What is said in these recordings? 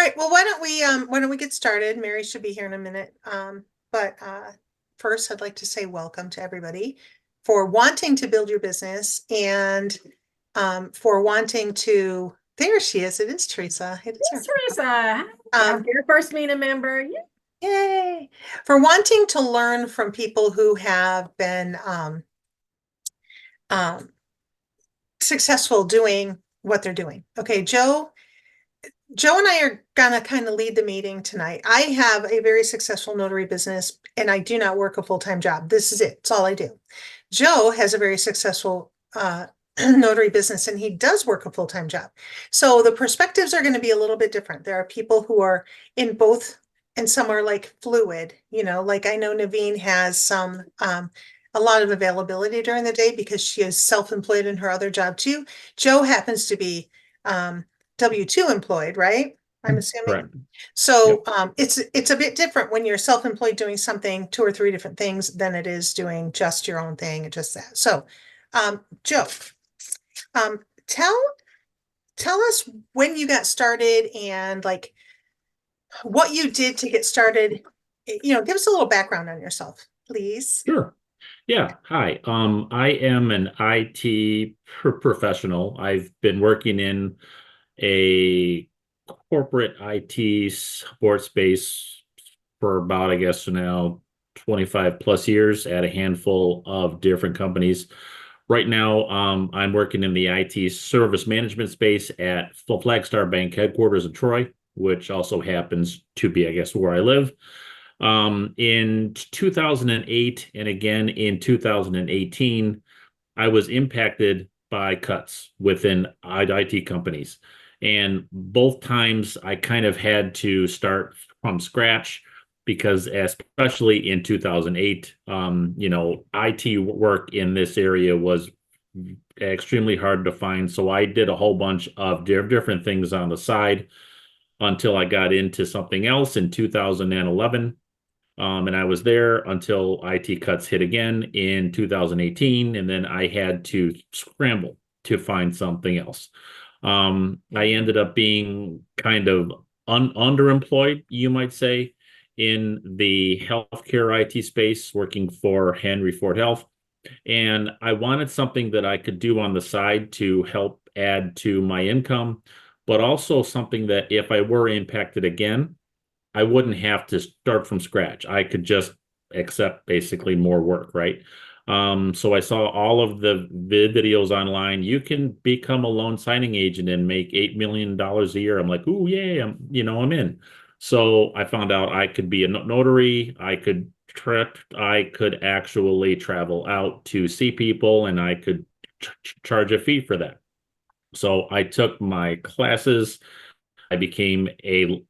right, well, why don't we get started? Mary should be here in a minute. But first I'd like to say welcome to everybody for wanting to build your business and for wanting to, there she is. It is Teresa. It is her. Yes, Teresa. Hi. I'm Um, your first MENA member. Yeah. Yay. For wanting to learn from people who have been um successful doing what they're doing. Okay, Joe and I are gonna kind of lead the meeting tonight. I have a very successful notary business and I do not work a full-time job. This is it. It's all I do. Joe has a very successful notary business and he does work a full-time job. So the perspectives are going to be a little bit different. There are people who are in both and some are like fluid, like I know Naveen has a lot of availability during the day because she is self-employed in her other job too. Joe happens to be W-2 employed, right? I'm assuming. Correct. So Yep. it's a bit different when you're self-employed doing something, two or three different things, than it is doing just your own thing and just that. So, Joe, um, tell tell us when you got started and like what you did to get started. Give us a little background on yourself, please. Sure. Yeah. Hi. I am an IT professional. I've been working in a corporate IT support space for about, I guess, now 25 plus years at a handful of different companies. Right now, I'm working in the IT service management space at Flagstar Bank headquarters in Troy, which also happens to be, I guess, where I live. In 2008 and again in 2018, I was impacted by cuts within IT companies. And both times I kind of had to start from scratch because especially in 2008, IT work in this area was extremely hard to find. So I did a whole bunch of different things on the side until I got into something else in 2011. And I was there until IT cuts hit again in 2018, and then I had to scramble to find something else. I ended up being kind of underemployed, you might say, in the healthcare IT space, working for Henry Ford Health. And I wanted something that I could do on the side to help add to my income, but also something that if I were impacted again, I wouldn't have to start from scratch. I could just accept basically more work, right? So I saw all of the videos online. You can become a loan signing agent and make $8 million a year. I'm like, oh yeah, I'm in. So I found out I could be a notary. I could actually travel out to see people, and I could charge a fee for that. So I took my classes. I became a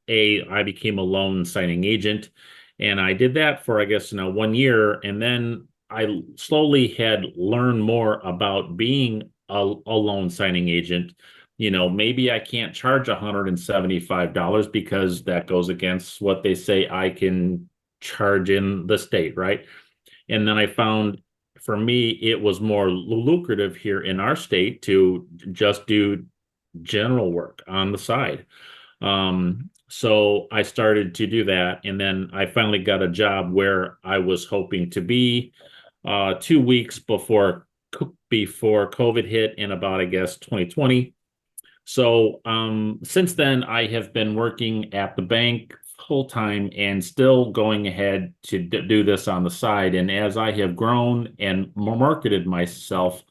loan signing agent, and I did that for, I guess, 1 year, and then I slowly had learned more about being a loan signing agent. Maybe I can't charge $175 because that goes against what they say I can charge in the state, right? And then I found for me it was more lucrative here in our state to just do general work on the side. So I started to do that, and then I finally got a job where I was hoping to be 2 weeks before COVID hit in about, I guess, 2020. So since then, I have been working at the bank full time and still going ahead to do this on the side. And as I have grown and marketed myself,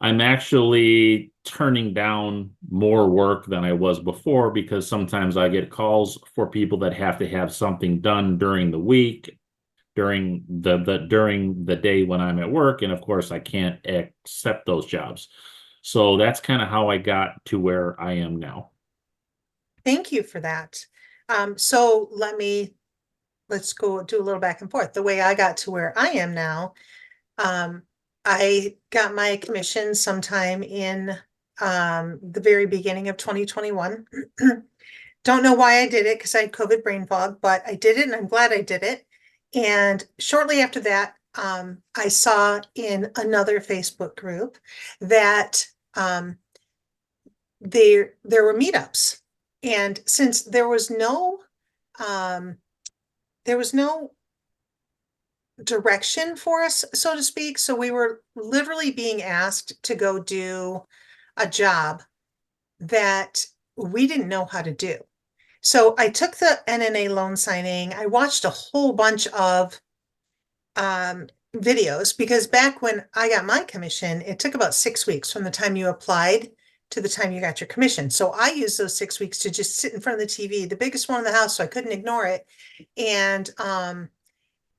I'm actually turning down more work than I was before because sometimes I get calls for people that have to have something done during the week, during the day when I'm at work, and of course I can't accept those jobs. So that's kind of how I got to where I am now. Thank you for that. So let's go do a little back and forth. The way I got to where I am now, um, I got my commission sometime in the very beginning of 2021. Don't know why I did it because I had COVID brain fog, but I did it and I'm glad I did it. And shortly after that, I saw in another Facebook group that there were meetups And since um, there was no direction for us, so to speak, so we were literally being asked to go do a job that we didn't know how to do. So I took the NNA loan signing. I watched a whole bunch of videos because back when I got my commission, it took about 6 weeks from the time you applied to the time you got your commission. So I used those 6 weeks to just sit in front of the TV, the biggest one in the house, so I couldn't ignore it, and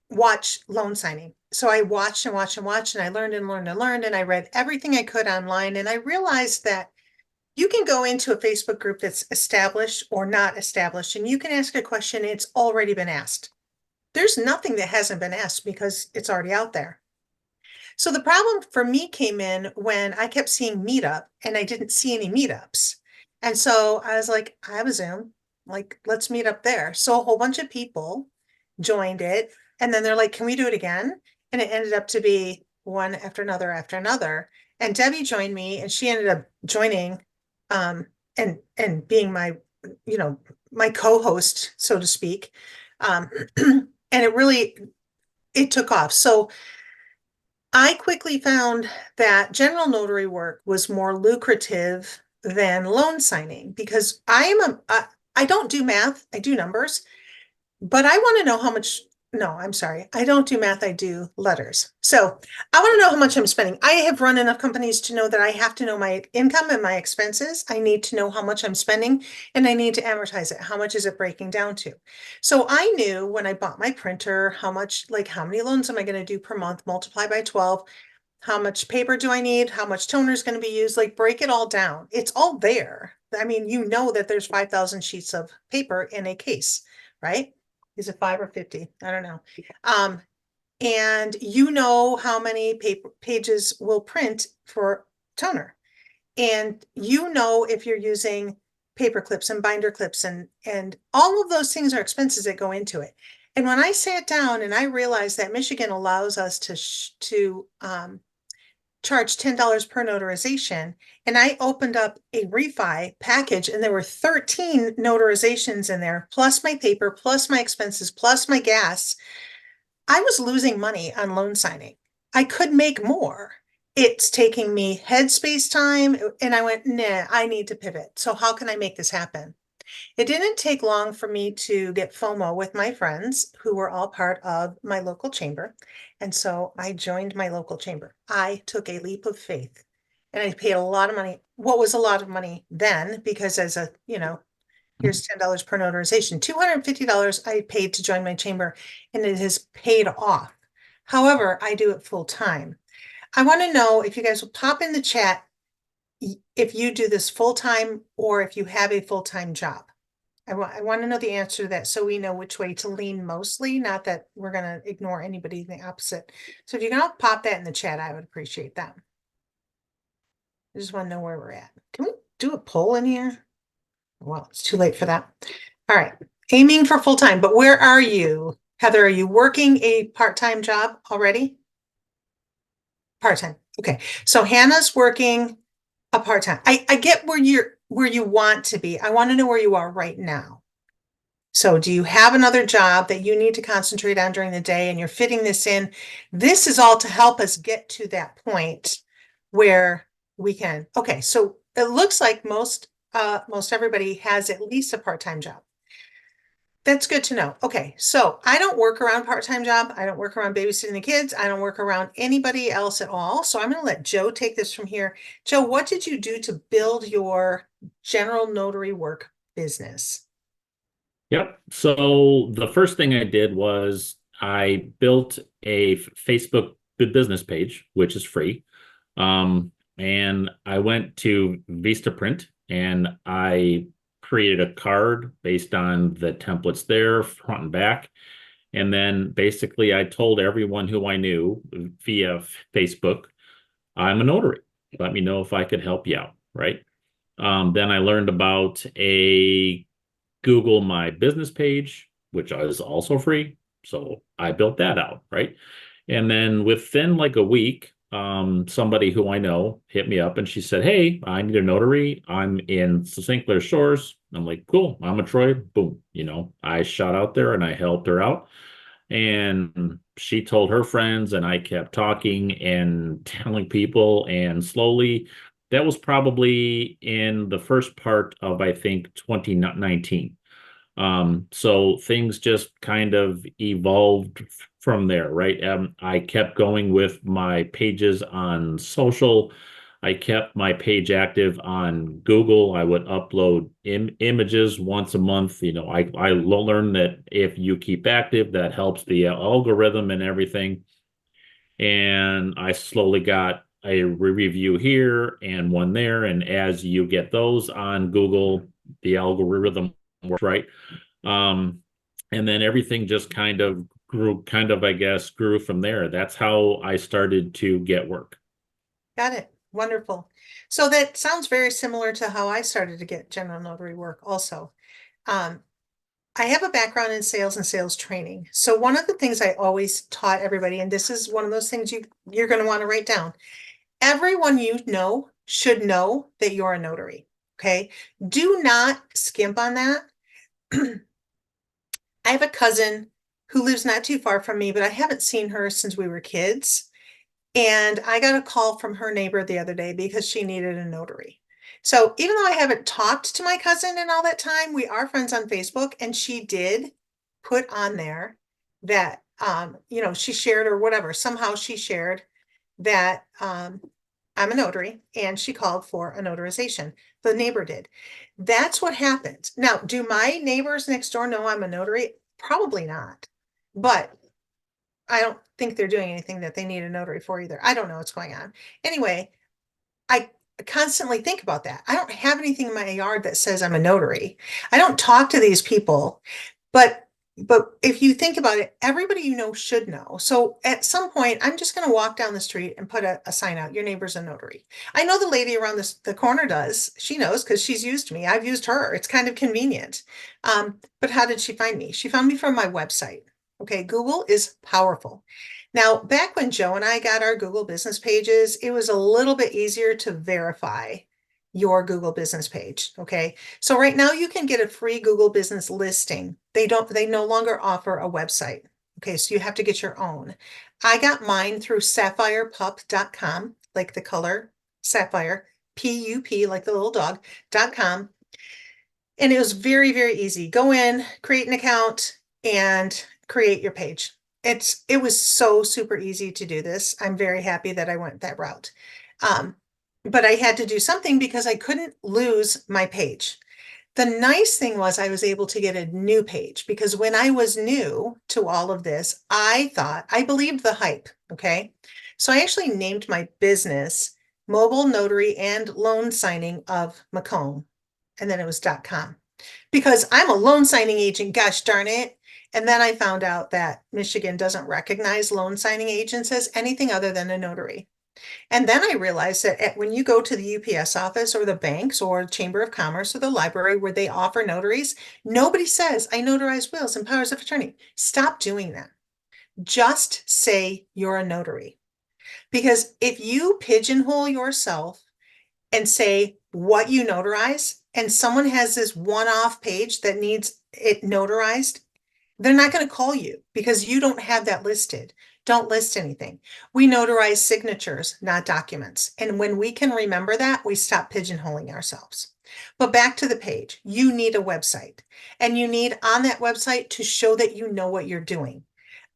watch loan signing. So I watched and watched and watched, and I learned and learned and learned, and I read everything I could online. And I realized that you can go into a Facebook group that's established or not established, and you can ask a question, it's already been asked. There's nothing that hasn't been asked because it's already out there. So the problem for me came in when I kept seeing meetup and I didn't see any meetups. And so I was like, I have a Zoom, like, let's meet up there. So a whole bunch of people joined it. And then they're like, can we do it again? And it ended up to be one after another after another. And Debbie joined me and she ended up joining and being my, you know, my co-host, so to speak. And it took off. So I quickly found that general notary work was more lucrative than loan signing because I don't do math, I do numbers, but I want to know how much. No, I'm sorry. I don't do math. I do letters. So I want to know how much I'm spending. I have run enough companies to know that I have to know my income and my expenses. I need to know how much I'm spending and I need to amortize it. How much is it breaking down to? So I knew when I bought my printer, how much, like how many loans am I going to do per month, multiply by 12. How much paper do I need? How much toner is going to be used? Like break it all down. It's all there. I mean, you know that there's 5,000 sheets of paper in a case, right? Is it 5 or 50? I don't know. Um, and you know how many paper pages will print for toner. And you know if you're using paper clips and binder clips and all of those things are expenses that go into it. And when I sat down and I realized that Michigan allows us to charge $10 per notarization. And I opened up a refi package and there were 13 notarizations in there, plus my paper, plus my expenses, plus my gas. I was losing money on loan signing. I could make more. It's taking me headspace time. And I went, nah, I need to pivot. So how can I make this happen? It didn't take long for me to get FOMO with my friends who were all part of my local chamber. And so I joined my local chamber. I took a leap of faith and I paid a lot of money. What was a lot of money then? Because as a, here's $10 per notarization, $250 I paid to join my chamber and it has paid off. However, I do it full time. I want to know if you guys will pop in the chat if you do this full time or if you have a full time job. I want to know the answer to that so we know which way to lean mostly, not that we're going to ignore anybody the opposite. So if you can all pop that in the chat, I would appreciate that. I just want to know where we're at. Can we do a poll in here? Well, it's too late for that. All right. Aiming for full time, but where are you? Heather, are you working a part-time job already? Part-time. Okay. So Hannah's working a part-time. I get where you want to be. I want to know where you are right now. So do you have another job that you need to concentrate on during the day and you're fitting this in? This is all to help us get to that point where we can. Okay, so it looks like most everybody has at least a part-time job. That's good to know. Okay, so I don't work around part-time job. I don't work around babysitting the kids. I don't work around anybody else at all. So I'm going to let Joe take this from here. Joe, what did you do to build your general notary work business? Yep. So the first thing I did was I built a Facebook business page, which is free. And I went to Vistaprint and I created a card based on the templates there, front and back. And then basically I told everyone who I knew via Facebook, I'm a notary. Let me know if I could help you out, right? Then I learned about a Google My Business page, which is also free. So I built that out, right? And then within like a week, somebody who I know hit me up and she said, "Hey, I need a notary. I'm in St. Clair Shores." I'm like, "Cool, I'm a Troy." Boom, I shot out there and I helped her out. And she told her friends, and I kept talking and telling people. And slowly, that was probably in the first part of, I think, 2019. So things just kind of evolved from there, right? I kept going with my pages on social. I kept my page active on Google. I would upload images once a month. I learned that if you keep active, that helps the algorithm and everything. And I slowly got a review here and one there. And as you get those on Google, the algorithm works right. Um, and then everything just I guess, grew from there. That's how I started to get work. Got it. Wonderful. So that sounds very similar to how I started to get general notary work also. Um, I have a background in sales and sales training. So one of the things I always taught everybody, and this is one of those things you're going to want to write down. Everyone you know should know that you're a notary. Okay. Do not skimp on that. I have a cousin who lives not too far from me, but I haven't seen her since we were kids. And I got a call from her neighbor the other day because she needed a notary. So even though I haven't talked to my cousin in all that time, we are friends on Facebook, and she did put on there that she shared or whatever. Somehow she shared that I'm a notary and she called for a notarization. The neighbor did. That's what happens. Now, do my neighbors next door know I'm a notary? Probably not. But I don't think they're doing anything that they need a notary for either. I don't know what's going on. Anyway, I constantly think about that. I don't have anything in my yard that says I'm a notary. I don't talk to these people, but if you think about it, everybody you know should know. So at some point, I'm just going to walk down the street and put a sign out, your neighbor's a notary. I know the lady around the corner does. She knows because she's used me. I've used her. It's kind of convenient. But how did she find me? She found me from my website. Okay, Google is powerful. Now, back when Joe and I got our Google business pages, it was a little bit easier to verify your Google business page. Okay. So right now you can get a free Google business listing. They no longer offer a website. Okay. So you have to get your own. I got mine through sapphirepup.com, like the color sapphire, PUP, like the little dog.com. And it was very, very easy. Go in, create an account, and create your page. It was so super easy to do this. I'm very happy that I went that route. But I had to do something because I couldn't lose my page. The nice thing was I was able to get a new page because when I was new to all of this, I believed the hype. Okay. So I actually named my business Mobile Notary and Loan Signing of Macomb. And then it was .com because I'm a loan signing agent. Gosh darn it. And then I found out that Michigan doesn't recognize loan signing agents as anything other than a notary. And then I realized that when you go to the UPS office or the banks or Chamber of Commerce or the library where they offer notaries, nobody says, I notarize wills and powers of attorney. Stop doing that. Just say you're a notary. Because if you pigeonhole yourself and say what you notarize, and someone has this one-off page that needs it notarized, they're not going to call you because you don't have that listed. Don't list anything. We notarize signatures, not documents. And when we can remember that, we stop pigeonholing ourselves. But back to the page, you need a website, and you need on that website to show that you know what you're doing.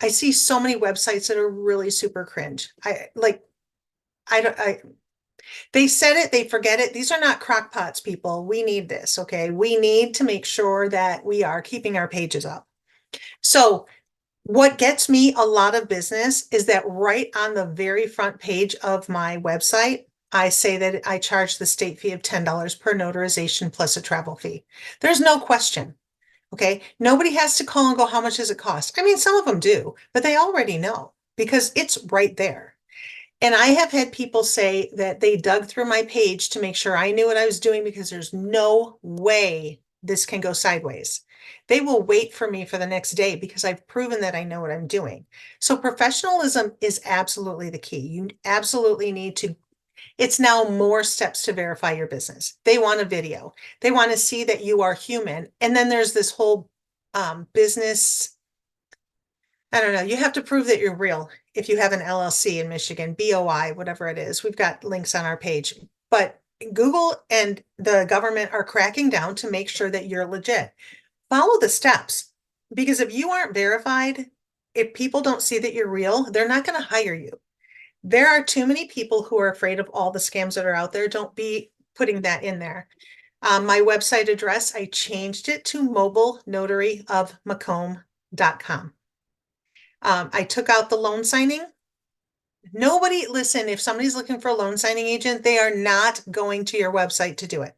I see so many websites that are really super cringe. I don't, they said it, they forget it. These are not crockpots, people. We need this, okay? We need to make sure that we are keeping our pages up. So what gets me a lot of business is that right on the very front page of my website, I say that I charge the state fee of $10 per notarization plus a travel fee. There's no question. Okay. Nobody has to call and go, how much does it cost? I mean, some of them do, but they already know because it's right there. And I have had people say that they dug through my page to make sure I knew what I was doing because there's no way this can go sideways. They will wait for me for the next day because I've proven that I know what I'm doing. So professionalism is absolutely the key. You absolutely need to, it's now more steps to verify your business. They want a video. They want to see that you are human. And then there's this whole business, I don't know, you have to prove that you're real if you have an LLC in Michigan, BOI, whatever it is. We've got links on our page. But Google and the government are cracking down to make sure that you're legit. Follow the steps, because if you aren't verified, if people don't see that you're real, they're not going to hire you. There are too many people who are afraid of all the scams that are out there. Don't be putting that in there. My website address, I changed it to mobileNotaryofMacomb.com. I took out the loan signing. Nobody, listen, if somebody's looking for a loan signing agent, they are not going to your website to do it.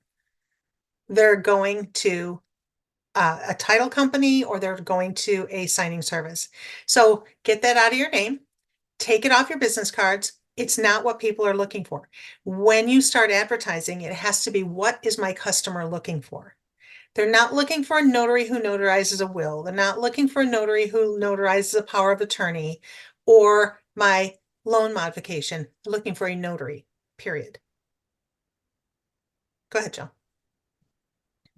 They're going to a title company, or they're going to a signing service. So get that out of your name, take it off your business cards. It's not what people are looking for. When you start advertising, it has to be, what is my customer looking for? They're not looking for a notary who notarizes a will. They're not looking for a notary who notarizes a power of attorney or my loan modification. They're looking for a notary, period. Go ahead, Joe.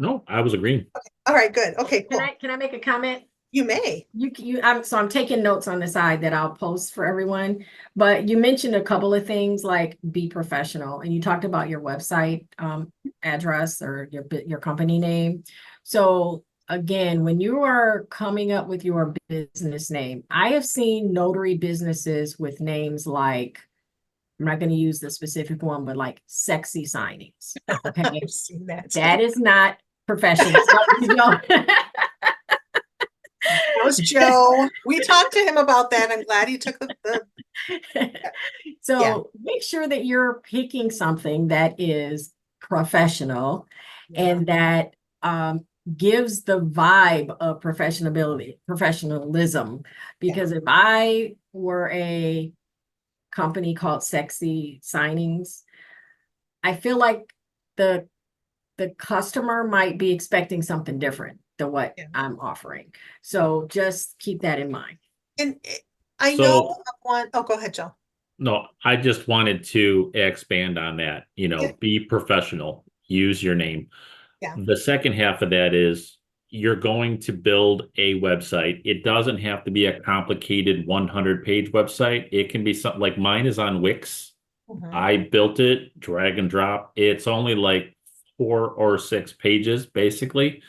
No, I was agreeing. All right, good. Okay, cool. Can I make a comment? You may. I'm taking notes on the side that I'll post for everyone. But you mentioned a couple of things like be professional, and you talked about your website address or your company name. So again, when you are coming up with your business name, I have seen notary businesses with names like, I'm not going to use the specific one, but like Sexy Signings. Okay, I've seen that. that is not professional. That was Joe. We talked to him about that. I'm glad he took the So Yeah. make sure that you're picking something that is professional and that gives the vibe of professionalism. Because if I were a company called Sexy Signings, I feel like the customer might be expecting something different than what I'm offering. So just keep that in mind. And I So- know one. Oh, go ahead, Joe. No, I just wanted to expand on that. Be professional, use your name. Yeah. The second half of that is you're going to build a website. It doesn't have to be a complicated 100-page website. It can be something like mine is on Wix. Mhm. I built it, drag and drop. It's only like 4 or 6 pages, basically.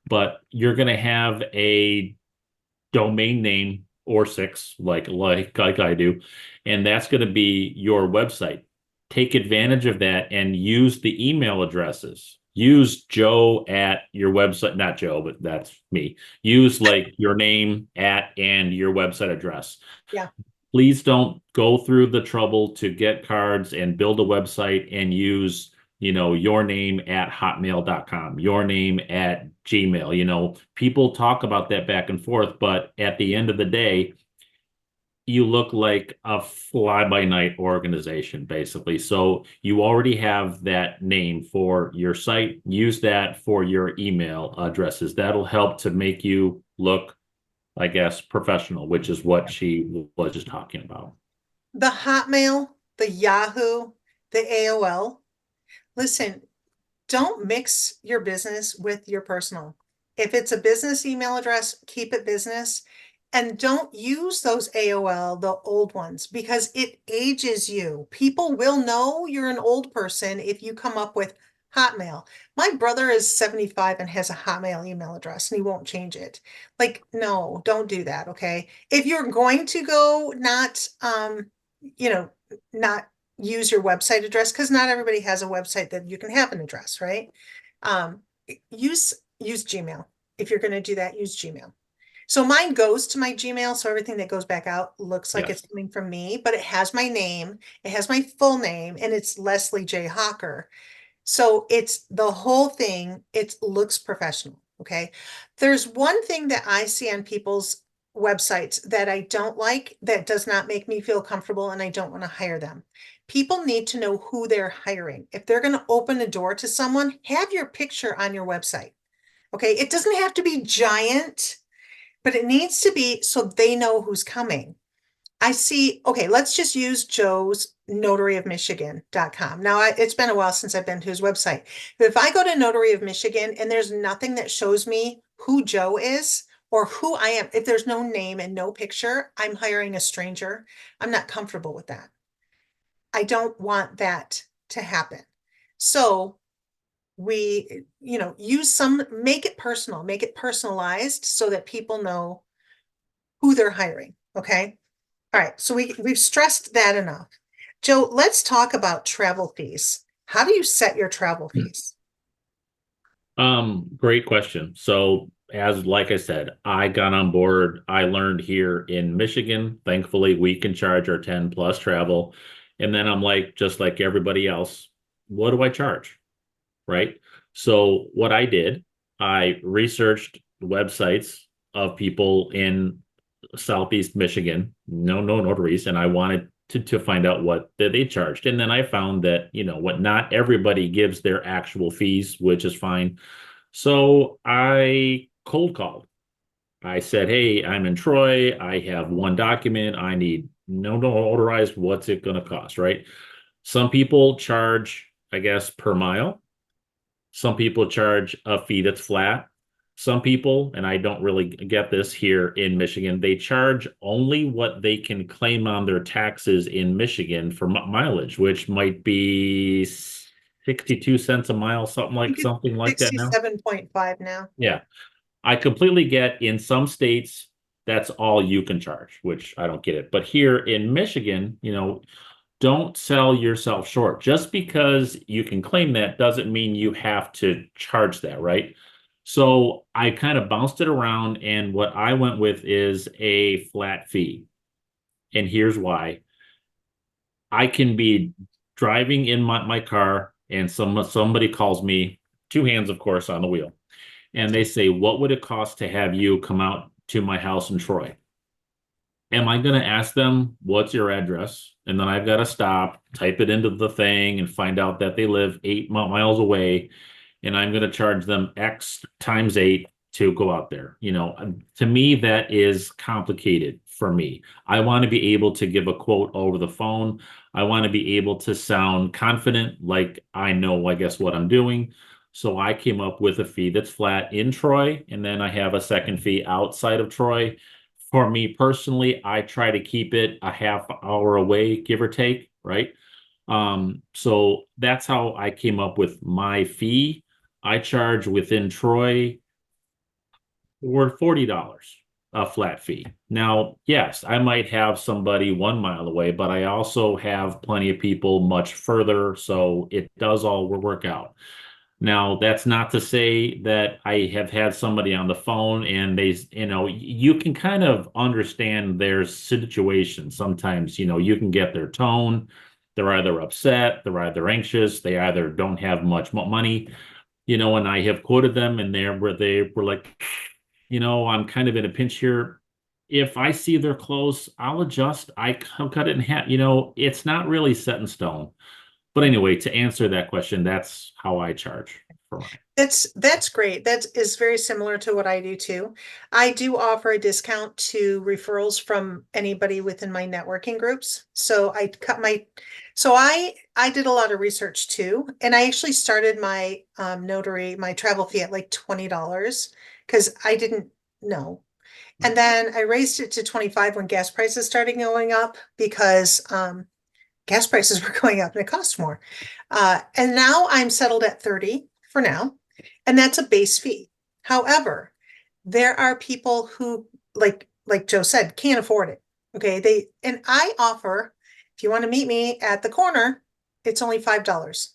But you're going to have a domain name or 6, like I do, and that's going to be your website. Take advantage of that and use the email addresses. Use Joe at your website, not Joe, but that's me. Use like your name at and your website address. Yeah. Please don't go through the trouble to get cards and build a website and use your name at hotmail.com, your name at Gmail. People talk about that back and forth, but at the end of the day, you look like a fly-by-night organization, basically. So you already have that name for your site. Use that for your email addresses. That'll help to make you look, I guess, professional, which is what she was just talking about. The Hotmail, the Yahoo, the AOL. Listen, don't mix your business with your personal. If it's a business email address, keep it business. And don't use those AOL, the old ones, because it ages you. People will know you're an old person if you come up with Hotmail. My brother is 75 and has a Hotmail email address and he won't change it. Like, no, don't do that, okay? If you're going to go not use your website address, because not everybody has a website that you can have an address, right? Use Gmail. If you're going to do that, use Gmail. So mine goes to my Gmail, so everything that goes back out looks like Yes. it's coming from me, but it has my name, it has my full name, and it's Leslie J. Hocker. So it's the whole thing, it looks professional, okay? There's one thing that I see on people's websites that I don't like, that does not make me feel comfortable, and I don't want to hire them. People need to know who they're hiring. If they're going to open a door to someone, have your picture on your website. Okay, it doesn't have to be giant, but it needs to be so they know who's coming. I see, okay, let's just use Joe's notaryofmichigan.com. Now, it's been a while since I've been to his website. But if I go to Notary of Michigan and there's nothing that shows me who Joe is or who I am, if there's no name and no picture, I'm hiring a stranger. I'm not comfortable with that. I don't want that to happen. So we, make it personal, make it personalized so that people know who they're hiring. Okay. All right. So we've stressed that enough. Joe, let's talk about travel fees. How do you set your travel fees? Great question. So as like I said, I got on board, I learned here in Michigan, thankfully we can charge our 10 plus travel. And then I'm like, just like everybody else, what do I charge? Right. So what I did, I researched websites of people in Southeast Michigan, no notaries, and I wanted to find out what they charged. And then I found that, what not everybody gives their actual fees, which is fine. So I cold called. I said, hey, I'm in Troy. I have one document. I need no notarized. What's it going to cost? Right. Some people charge, I guess, per mile. Some people charge a fee that's flat. Some people, and I don't really get this here in Michigan, they charge only what they can claim on their taxes in Michigan for mileage, which might be 62 cents a mile, I think something like it's that now. 67.5 now. Yeah. I completely get in some states that's all you can charge, which I don't get it. But here in Michigan, don't sell yourself short. Just because you can claim that doesn't mean you have to charge that, right? So I kind of bounced it around, and what I went with is a flat fee. And here's why. I can be driving in my car, and somebody calls me, two hands, of course, on the wheel, and they say, what would it cost to have you come out to my house in Troy? Am I going to ask them, what's your address? And then I've got to stop, type it into the thing, and find out that they live 8 miles away. And I'm going to charge them X times 8 to go out there. To me, that is complicated for me. I want to be able to give a quote over the phone. I want to be able to sound confident, like I know, I guess, what I'm doing. So I came up with a fee that's flat in Troy, and then I have a second fee outside of Troy. For me personally, I try to keep it a half hour away, give or take, right? So that's how I came up with my fee. I charge within Troy for $40, a flat fee. Now, yes, I might have somebody 1 mile away, but I also have plenty of people much further, so it does all work out. Now, that's not to say that I have had somebody on the phone and you can kind of understand their situation. Sometimes, you can get their tone. They're either upset, they're either anxious, they either don't have much money, and I have quoted them and they were like, I'm kind of in a pinch here. If I see they're close, I'll adjust. I'll cut it in half. It's not really set in stone. But anyway, to answer that question, that's how I charge for mine. That's great. That is very similar to what I do too. I do offer a discount to referrals from anybody within my networking groups. So I did a lot of research too, and I actually started my my travel fee at like $20 because I didn't know. And then I raised it to 25 when gas prices started going up because gas prices were going up and it costs more. And now I'm settled at 30 for now, and that's a base fee. However, there are people who, like Joe said, can't afford it. Okay, and I offer, if you want to meet me at the corner, it's only $5.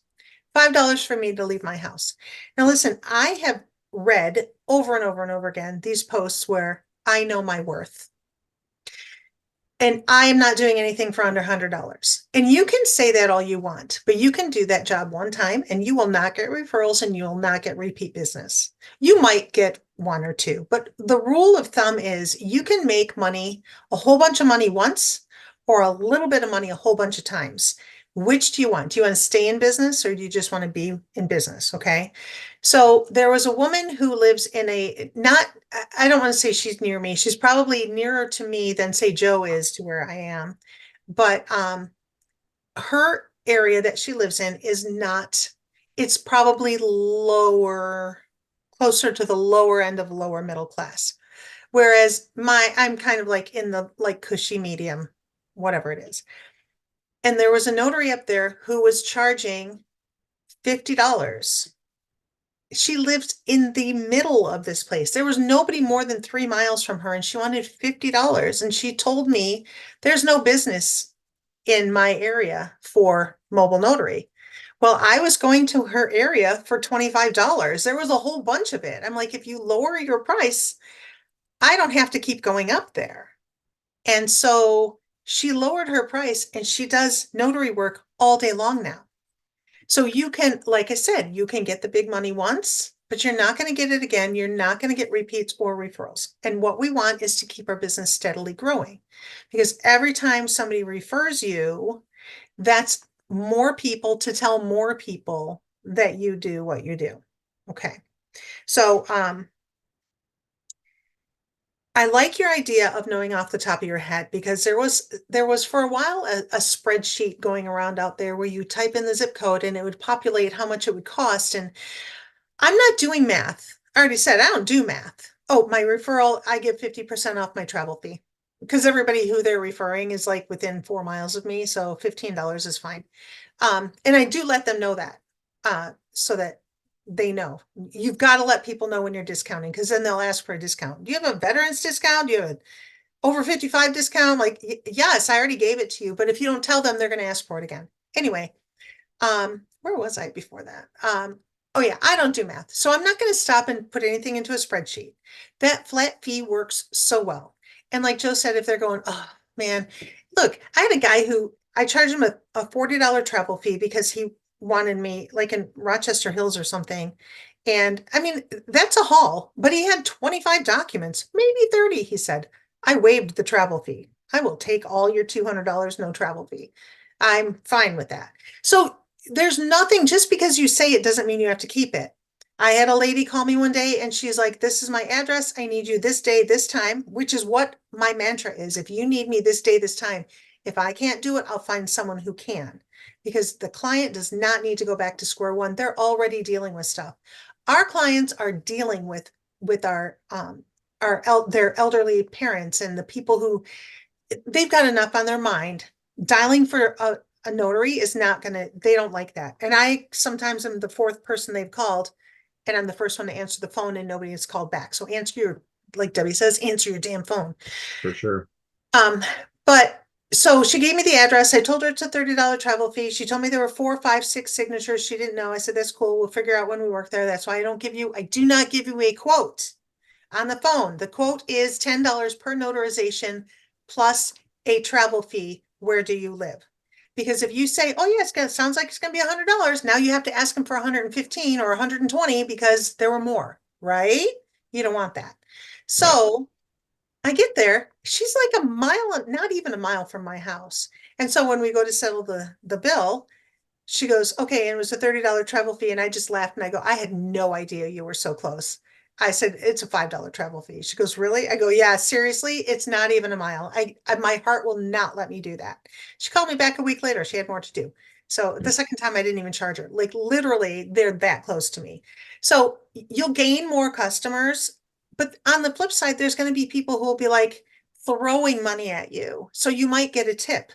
$5 for me to leave my house. Now listen, I have read over and over and over again these posts where I know my worth. And I am not doing anything for under $100. And you can say that all you want, but you can do that job one time and you will not get referrals and you will not get repeat business. You might get one or two, but the rule of thumb is you can make money, a whole bunch of money once, or a little bit of money a whole bunch of times. Which do you want? Do you want to stay in business or do you just want to be in business? Okay. So there was a woman who lives in a not, I don't want to say she's near me. She's probably nearer to me than say Joe is to where I am. But her area that she lives in is not, it's probably lower, closer to the lower end of lower middle class. Whereas I'm kind of like in the like cushy medium, whatever it is. And there was a notary up there who was charging $50. She lived in the middle of this place. There was nobody more than 3 miles from her, and she wanted $50. And she told me there's no business in my area for mobile notary. Well, I was going to her area for $25. There was a whole bunch of it. I'm like, if you lower your price, I don't have to keep going up there. And so she lowered her price and she does notary work all day long now. So you can, like I said, you can get the big money once, but you're not going to get it again. You're not going to get repeats or referrals. And what we want is to keep our business steadily growing, because every time somebody refers you, that's more people to tell more people that you do what you do. Okay. So, I like your idea of knowing off the top of your head, because there was for a while a spreadsheet going around out there where you type in the zip code and it would populate how much it would cost. And I'm not doing math. I already said I don't do math. Oh, my referral, I get 50% off my travel fee because everybody who they're referring is like within 4 miles of me. So $15 is fine. And I do let them know that, so that they know. You've got to let people know when you're discounting, because then they'll ask for a discount. Do you have a veterans discount? Do you have an over 55 discount? Like, yes, I already gave it to you, but if you don't tell them, they're going to ask for it again. Anyway, where was I before that? Oh yeah, I don't do math. So I'm not going to stop and put anything into a spreadsheet. That flat fee works so well. And like Joe said, if they're going, oh man, look, I had a guy who I charged him a $40 travel fee because he wanted me like in Rochester Hills or something. And I mean, that's a haul, but he had 25 documents, maybe 30, he said. I waived the travel fee. I will take all your $200, no travel fee. I'm fine with that. So there's nothing, just because you say it doesn't mean you have to keep it. I had a lady call me one day and she's like, this is my address. I need you this day, this time, which is what my mantra is. If you need me this day, this time, if I can't do it, I'll find someone who can, because the client does not need to go back to square one. They're already dealing with stuff. Our clients are dealing with their elderly parents and the people who they've got enough on their mind. Dialing for a notary is not gonna, they don't like that. And I sometimes am the fourth person they've called, and I'm the first one to answer the phone and nobody has called back. So answer your, like Debbie says, answer your damn phone. For sure. But so she gave me the address. I told her it's a $30 travel fee. She told me there were 4, 5, 6 signatures. She didn't know. I said, that's cool. We'll figure out when we work there. That's why I do not give you a quote on the phone. The quote is $10 per notarization plus a travel fee. Where do you live? Because if you say, oh yes, it sounds like it's going to be $100, now you have to ask them for 115 or 120 because there were more, right? You don't want that. So I get there, she's like a mile, not even a mile from my house. And so when we go to settle the bill, she goes, okay, and it was a $30 travel fee. And I just laughed and I go, I had no idea you were so close. I said, it's a $5 travel fee. She goes, really? I go, yeah, seriously, it's not even a mile. My heart will not let me do that. She called me back a week later. She had more to do. So the second time I didn't even charge her. Like literally, they're that close to me. So you'll gain more customers, but on the flip side, there's going to be people who will be like throwing money at you. So you might get a tip.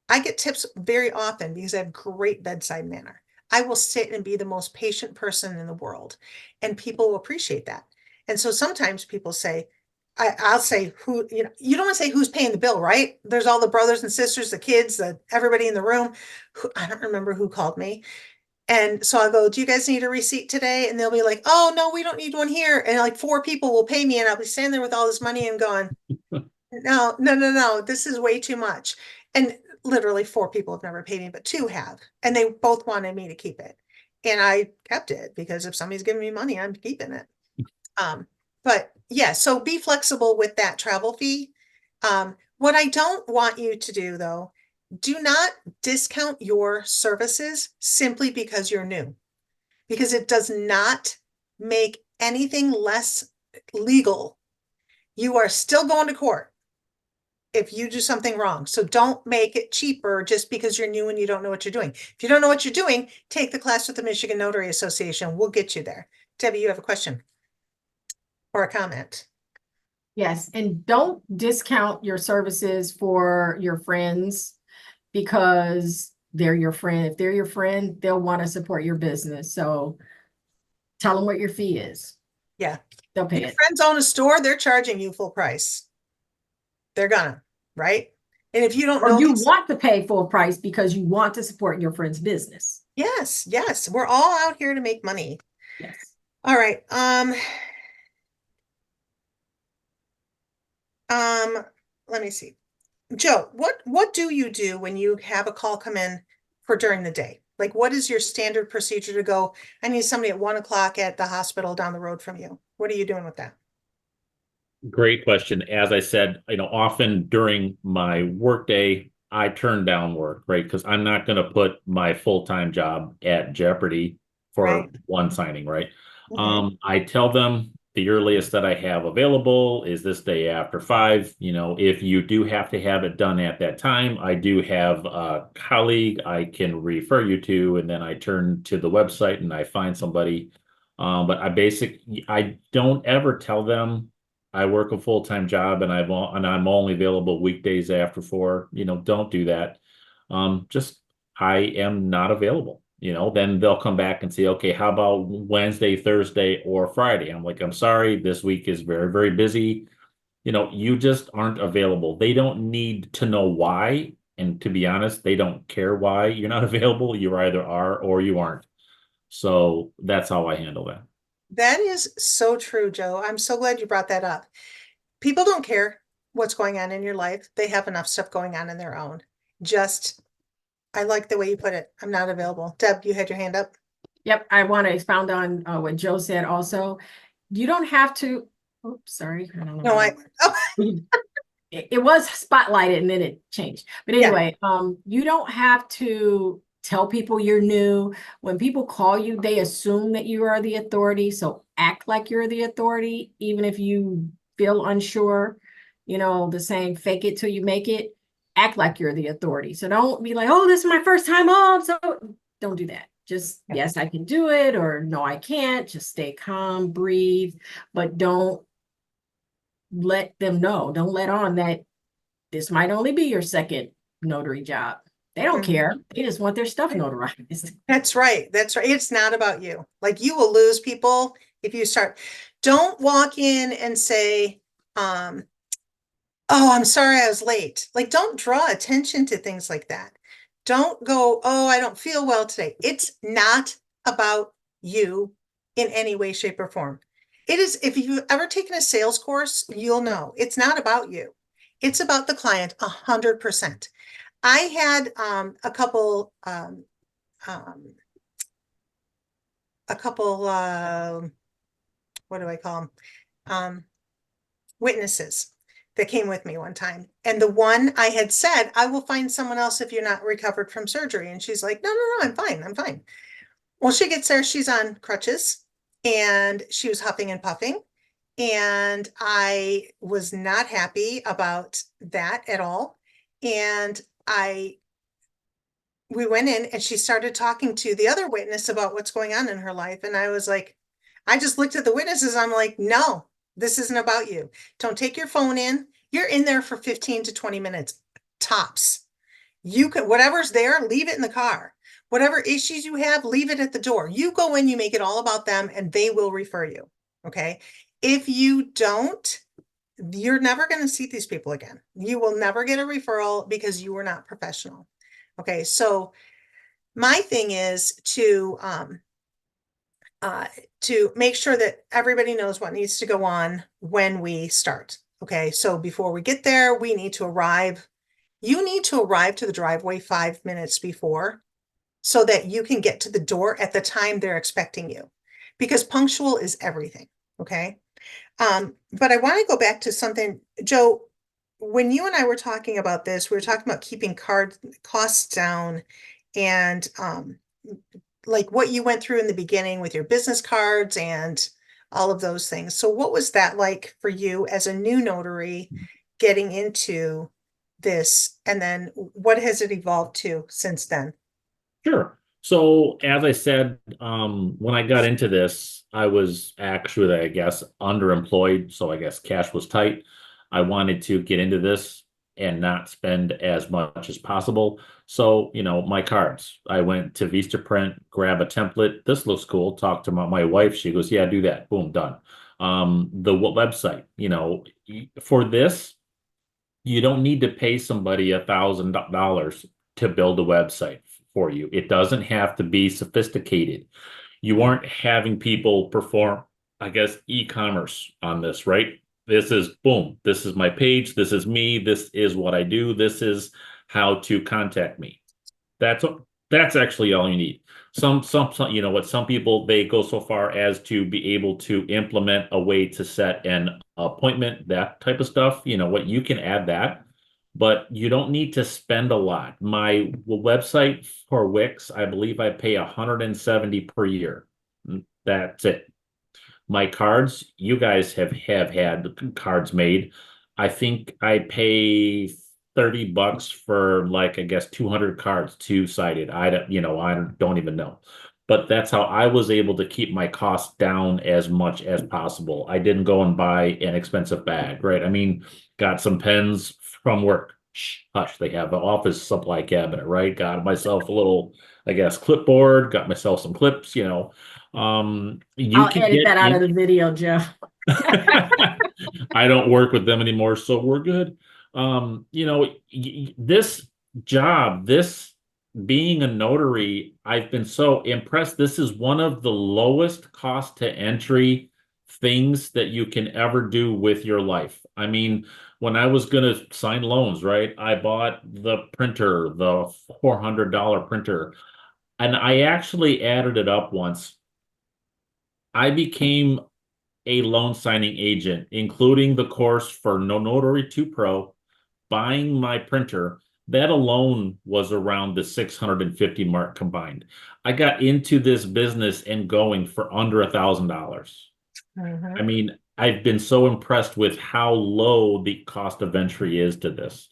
I get tips very often because I have great bedside manner. I will sit and be the most patient person in the world, and people will appreciate that. And so sometimes people say, I'll say who, you don't want to say who's paying the bill, right? There's all the brothers and sisters, the kids, everybody in the room. I don't remember who called me. And so I'll go, do you guys need a receipt today? And they'll be like, oh, no, we don't need one here. And like 4 people will pay me, and I'll be standing there with all this money and going, no, no, no, no, this is way too much. And literally 4 people have never paid me, but 2 have. And they both wanted me to keep it. And I kept it because if somebody's giving me money, I'm keeping it. But yeah, so be flexible with that travel fee. What I don't want you to do though do not discount your services simply because you're new, because it does not make anything less legal. You are still going to court if you do something wrong. So don't make it cheaper just because you're new and you don't know what you're doing. If you don't know what you're doing, take the class with the Michigan Notary Association. We'll get you there. Debbie, you have a question or a comment? Yes, and don't discount your services for your friends because they're your friend. If they're your friend, they'll want to support your business. So tell them what your fee is. Yeah. They'll pay Your it. friends own a store, they're charging you full price. They're gonna, right? And if you don't Or know you these, want to pay full price because you want to support your friend's business. yes, yes, we're all out here to make money. Yes. All right. Let me see. Joe, what do you do when you have a call come in for during the day? Like, what is your standard procedure to go? I need somebody at 1 o'clock at the hospital down the road from you. What are you doing with that? Great question. As I said, often during my workday, I turn down work, right? Because I'm not going to put my full-time job at jeopardy for Right. one signing, right? Mhm. I tell them the earliest that I have available is this day after 5. If you do have to have it done at that time, I do have a colleague I can refer you to, and then I turn to the website and I find somebody. But I don't ever tell them I work a full-time job and I'm only available weekdays after 4. Don't do that. Just I am not available. Then they'll come back and say, okay, how about Wednesday, Thursday, or Friday? I'm like, I'm sorry, this week is very, very busy. You just aren't available. They don't need to know why. And to be honest, they don't care why you're not available. You either are or you aren't. So that's how I handle that. That is so true, Joe. I'm so glad you brought that up. People don't care what's going on in your life. They have enough stuff going on in their own. Just, I like the way you put it. I'm not available. Deb, you had your hand up. Yep. I want to expound on what Joe said also. You don't have to, oops, sorry. I don't know. No, oh, It was spotlighted and then it changed. But yeah, anyway, you don't have to tell people you're new. When people call you, they assume that you are the authority. So act like you're the authority, even if you feel unsure. The saying, fake it till you make it. Act like you're the authority. So don't be like, oh, this is my first time on. So don't do that. Just, yeah. yes, I can do it, or no, I can't. Just stay calm, breathe, but don't let them know. Don't let on that this might only be your second notary job. They don't Mhm. care. They just want their stuff notarized. That's right. That's right. It's not about you. Like, you will lose people if you start. Don't walk in and say, oh, I'm sorry I was late. Like, don't draw attention to things like that. Don't go, oh, I don't feel well today. It's not about you in any way, shape, or form. It is, if you've ever taken a sales course, you'll know it's not about you. It's about the client 100%. I had um, a couple what do I call them? Witnesses that came with me one time. And the one I had said, I will find someone else if you're not recovered from surgery. And she's like, no, no, no, I'm fine. I'm fine. Well, she gets there, she's on crutches and she was huffing and puffing. And I was not happy about that at all. And we went in and she started talking to the other witness about what's going on in her life. And I was like, I just looked at the witnesses. I'm like, no, this isn't about you. Don't take your phone in. You're in there for 15 to 20 minutes tops. You could, whatever's there, leave it in the car. Whatever issues you have, leave it at the door. You go in, you make it all about them, and they will refer you. Okay. If you don't, you're never going to see these people again. You will never get a referral because you were not professional. Okay. So my thing is to make sure that everybody knows what needs to go on when we start. Okay, so before we get there, we need to arrive. You need to arrive to the driveway 5 minutes before so that you can get to the door at the time they're expecting you, because punctual is everything. Okay. But I want to go back to something, Joe. when you and I were talking about this, we were talking about keeping card costs down and like what you went through in the beginning with your business cards and all of those things. So what was that like for you as a new notary getting into this? And then what has it evolved to since then? Sure. So as I said, when I got into this, I was actually, I guess, underemployed. So I guess cash was tight. I wanted to get into this and not spend as much as possible. So, my cards, I went to Vistaprint, grab a template. This looks cool. Talk to my wife. She goes, yeah, do that. Boom, done. The website, for this, you don't need to pay somebody $1,000 to build a website for you. It doesn't have to be sophisticated. You aren't having people perform, I guess, e-commerce on this, right? This is boom. This is my page. This is me. This is what I do. This is how to contact me. That's actually all you need. Some some people they go so far as to be able to implement a way to set an appointment, that type of stuff. What you can add that, but you don't need to spend a lot. My website for Wix, I believe I pay 170 per year. That's it. My cards, you guys have had cards made. I think I pay $30 for like I guess 200 cards, two-sided. I don't even know. But that's how I was able to keep my costs down as much as possible. I didn't go and buy an expensive bag, right? I mean, got some pens from work. Shh, hush, they have an office supply cabinet, right? Got myself a little, I guess, clipboard, got myself some clips. You I'll can edit get that out of in. the video, Jeff. I don't work with them anymore, so we're good. This job, this being a notary, I've been so impressed. This is one of the lowest cost to entry things that you can ever do with your life. I mean, when I was going to sign loans, right? I bought the printer, the $400 printer, and I actually added it up once. I became a loan signing agent, including the course for No Notary 2 Pro, buying my printer. That alone was around the 650 mark combined. I got into this business and going for under $1,000. I Mhm. mean, I've been so impressed with how low the cost of entry is to this.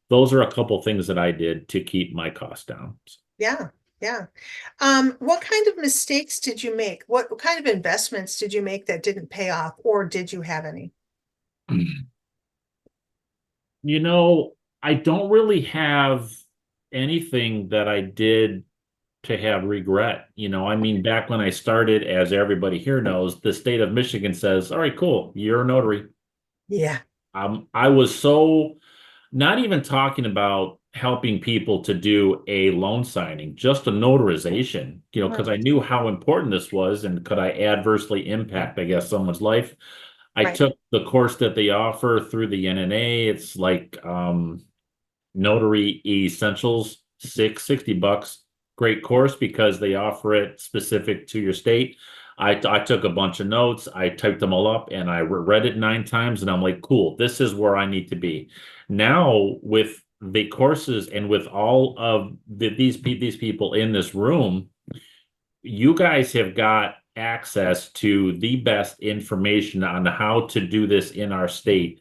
Those are a couple things that I did to keep my costs down. Yeah, yeah. What kind of mistakes did you make? What kind of investments did you make that didn't pay off, or did you have any? You know, I don't really have anything that I did to have regret. I mean, back when I started, as everybody here knows, the state of Michigan says, all right, cool, you're a notary. Yeah. I was so not even talking about helping people to do a loan signing, just a notarization, because Mm, I knew how important this was and could I adversely impact, I guess, someone's life. I right. took the course that they offer through the NNA. It's like Notary Essentials, 60 bucks. Great course because they offer it specific to your state. I took a bunch of notes, I typed them all up, and I read it 9 times, and I'm like, cool, this is where I need to be. Now, with the courses and with all of these people in this room, you guys have got access to the best information on how to do this in our state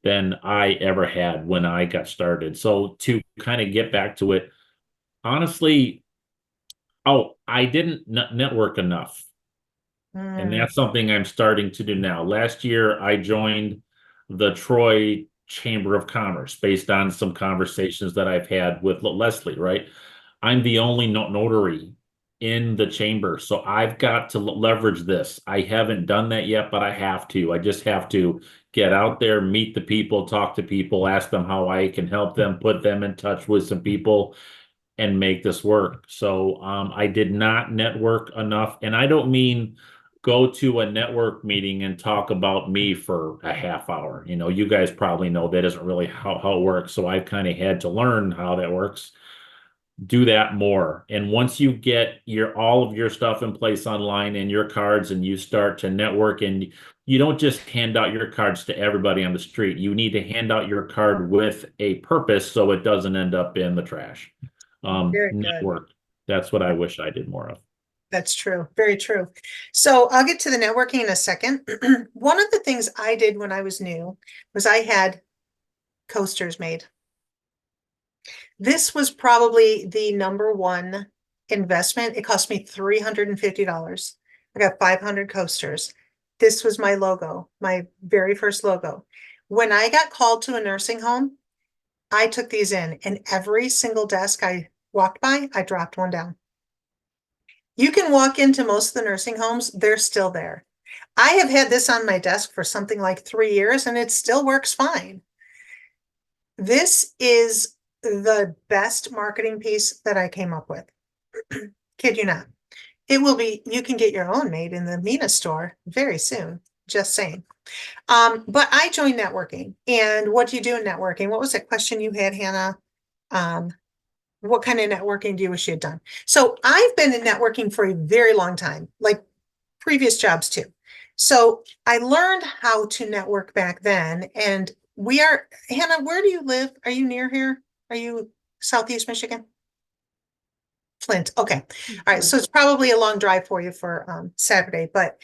than I ever had when I got started. So to kind of get back to it, honestly, I didn't network enough. And Mm, that's something I'm starting to do now. Last year, I joined the Troy Chamber of Commerce based on some conversations that I've had with Leslie, right? I'm the only notary in the chamber, so I've got to leverage this. I haven't done that yet, but I have to. I just have to get out there, meet the people, talk to people, ask them how I can help them, put them in touch with some people and make this work. So I did not network enough. And I don't mean go to a network meeting and talk about me for a half hour. You guys probably know that isn't really how it works. So I've kind of had to learn how that works. do that more. And once you get all of your stuff in place online and your cards and you start to network, and you don't just hand out your cards to everybody on the street. You need to hand out your card with a purpose so it doesn't end up in the trash. Very good. Network. That's what I wish I did more of. That's true. Very true. So I'll get to the networking in a second. One of the things I did when I was new was I had coasters made. This was probably the number one investment. It cost me $350. I got 500 coasters. This was my logo, my very first logo. When I got called to a nursing home, I took these in, and every single desk I walked by, I dropped one down. You can walk into most of the nursing homes, they're still there. I have had this on my desk for something like 3 years, and it still works fine. This is the best marketing piece that I came up with. Kid you not. It will be, you can get your own made in the MINA store very soon, just saying. But I joined networking. And what do you do in networking? What was that question you had, Hannah? What kind of networking do you wish you had done? So I've been in networking for a very long time, like previous jobs too. So I learned how to network back then. And Hannah, where do you live? Are you near here? Are you Southeast Michigan? Flint. Okay. All right. So it's probably a long drive for you for Saturday, but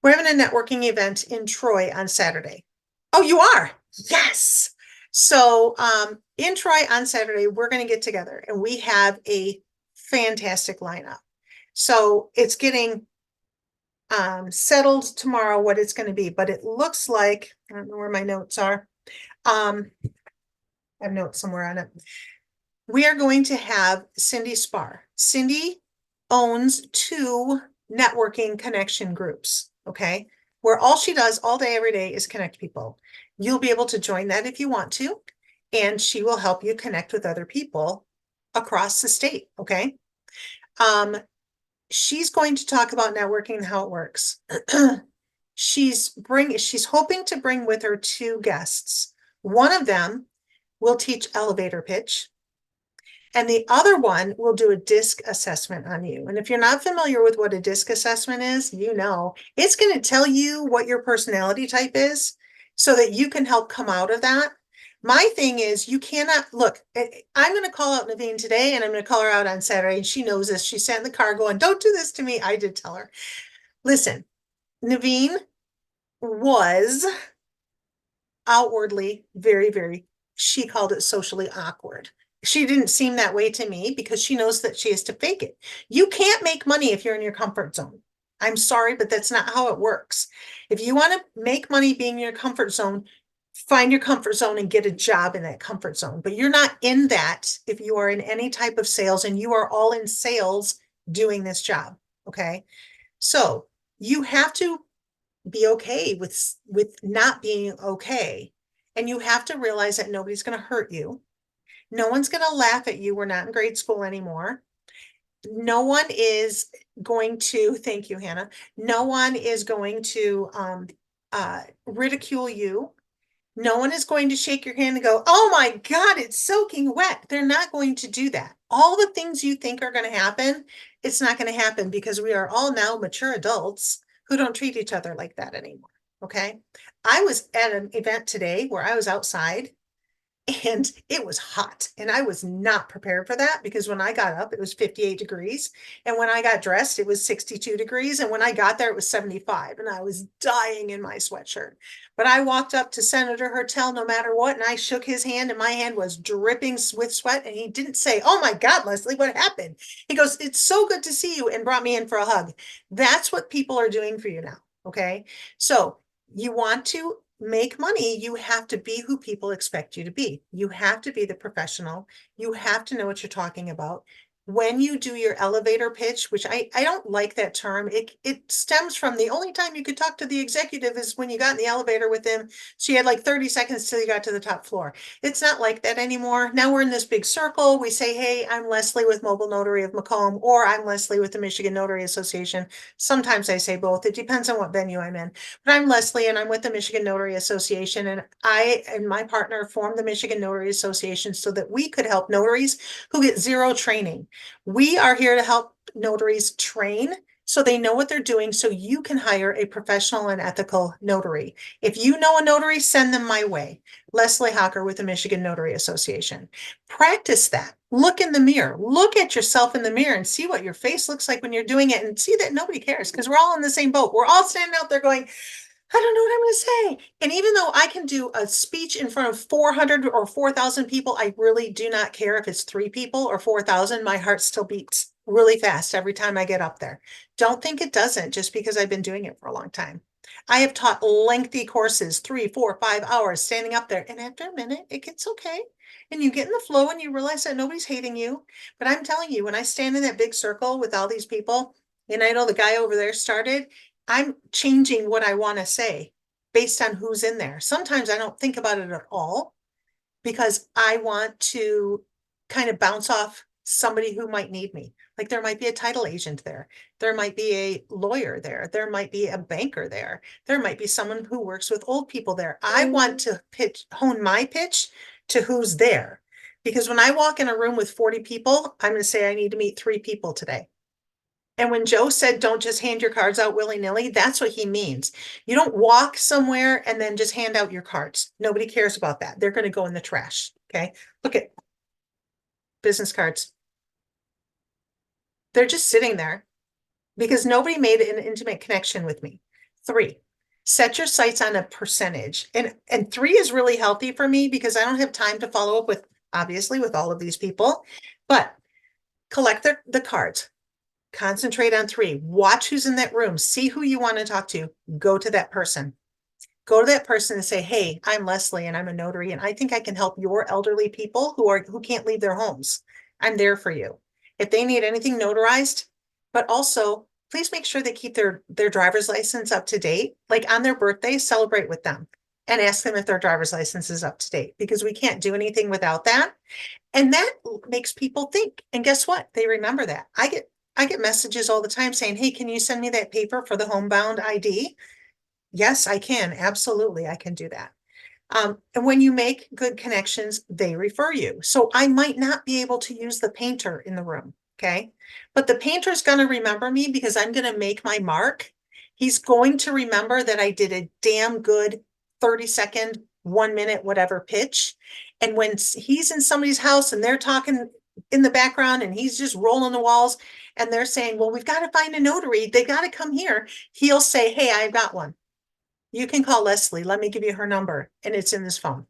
we're having a networking event in Troy on Saturday. Oh, you are? Yes. So in Troy on Saturday, we're going to get together and we have a fantastic lineup. So it's getting settled tomorrow what it's going to be, but it looks like, I don't know where my notes are. I have notes somewhere on it. We are going to have Cindy Spar. Cindy owns 2 networking connection groups, okay? Where all she does all day, every day is connect people. You'll be able to join that if you want to, and she will help you connect with other people across the state, okay? She's going to talk about networking and how it works. She's hoping to bring with her 2 guests. One of them will teach elevator pitch, and the other one will do a DISC assessment on you. And if you're not familiar with what a DISC assessment is, it's going to tell you what your personality type is so that you can help come out of that. My thing is, you cannot look. I'm going to call out Naveen today, and I'm going to call her out on Saturday. And she knows this. She sat in the car going, "Don't do this to me." I did tell her. Listen, Naveen was outwardly very, very, she called it socially awkward. She didn't seem that way to me because she knows that she has to fake it. You can't make money if you're in your comfort zone. I'm sorry, but that's not how it works. If you want to make money being in your comfort zone, find your comfort zone and get a job in that comfort zone. But you're not in that if you are in any type of sales, and you are all in sales doing this job. Okay. So you have to be okay with not being okay. And you have to realize that nobody's going to hurt you. No one's going to laugh at you. We're not in grade school anymore. No one is going to, thank you, Hannah. No one is going to ridicule you. No one is going to shake your hand and go, "Oh my God, it's soaking wet." They're not going to do that. All the things you think are going to happen, it's not going to happen because we are all now mature adults who don't treat each other like that anymore. Okay. I was at an event today where I was outside and it was hot, and I was not prepared for that because when I got up, it was 58 degrees. And when I got dressed, it was 62 degrees. And when I got there, it was 75, and I was dying in my sweatshirt. But I walked up to Senator Hertel no matter what, and I shook his hand, and my hand was dripping with sweat. And he didn't say, "Oh my God, Leslie, what happened?" He goes, "It's so good to see you," and brought me in for a hug. That's what people are doing for you now. Okay. So you want to make money, you have to be who people expect you to be. You have to be the professional. You have to know what you're talking about. when you do your elevator pitch, which I don't like that term, it stems from the only time you could talk to the executive is when you got in the elevator with him. So you had like 30 seconds till you got to the top floor. It's not like that anymore. Now we're in this big circle. We say, hey, I'm Leslie with Mobile Notary of Macomb, or I'm Leslie with the Michigan Notary Association. Sometimes I say both. It depends on what venue I'm in. But I'm Leslie and I'm with the Michigan Notary Association. And I and my partner formed the Michigan Notary Association so that we could help notaries who get zero training. We are here to help notaries train so they know what they're doing so you can hire a professional and ethical notary. If you know a notary, send them my way. Leslie Hocker with the Michigan Notary Association. Practice that. Look in the mirror. Look at yourself in the mirror and see what your face looks like when you're doing it and see that nobody cares because we're all in the same boat. We're all standing out there going, I don't know what I'm going to say. And even though I can do a speech in front of 400 or 4,000 people, I really do not care if it's 3 people or 4,000. My heart still beats really fast every time I get up there. Don't think it doesn't just because I've been doing it for a long time. I have taught lengthy courses, 3, 4, 5 hours standing up there. And after a minute, it gets okay. And you get in the flow and you realize that nobody's hating you. But I'm telling you, when I stand in that big circle with all these people, and I know the guy over there started, I'm changing what I want to say based on who's in there. Sometimes I don't think about it at all because I want to kind of bounce off somebody who might need me. Like there might be a title agent there. There might be a lawyer there. There might be a banker there. There might be someone who works with old people there. I want to hone my pitch to who's there. Because when I walk in a room with 40 people, I'm going to say I need to meet 3 people today. And when Joe said, don't just hand your cards out willy-nilly, that's what he means. You don't walk somewhere and then just hand out your cards. Nobody cares about that. They're going to go in the trash. Okay. Look at business cards. They're just sitting there because nobody made an intimate connection with me. 3, set your sights on a percentage. And 3 is really healthy for me because I don't have time to follow up with, obviously, with all of these people, but collect the cards. Concentrate on 3. Watch who's in that room. See who you want to talk to. Go to that person. Go to that person and say, hey, I'm Leslie and I'm a notary and I think I can help your elderly people who can't leave their homes. I'm there for you. If they need anything notarized, but also please make sure they keep their driver's license up to date. Like on their birthday, celebrate with them and ask them if their driver's license is up to date because we can't do anything without that. And that makes people think. And guess what? They remember that. I get messages all the time saying, hey, can you send me that paper for the homebound ID? Yes, I can. Absolutely. I can do that. And when you make good connections, they refer you. So I might not be able to use the painter in the room. Okay. But the painter's going to remember me because I'm going to make my mark. He's going to remember that I did a damn good 30-second, 1 minute, whatever pitch. And when he's in somebody's house and they're talking in the background and he's just rolling the walls and they're saying, well, we've got to find a notary. They got to come here. He'll say, hey, I've got one. You can call Leslie. Let me give you her number. And it's in this phone.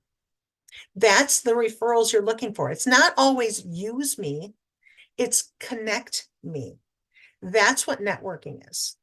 That's the referrals you're looking for. It's not always use me. It's connect me. That's what networking is.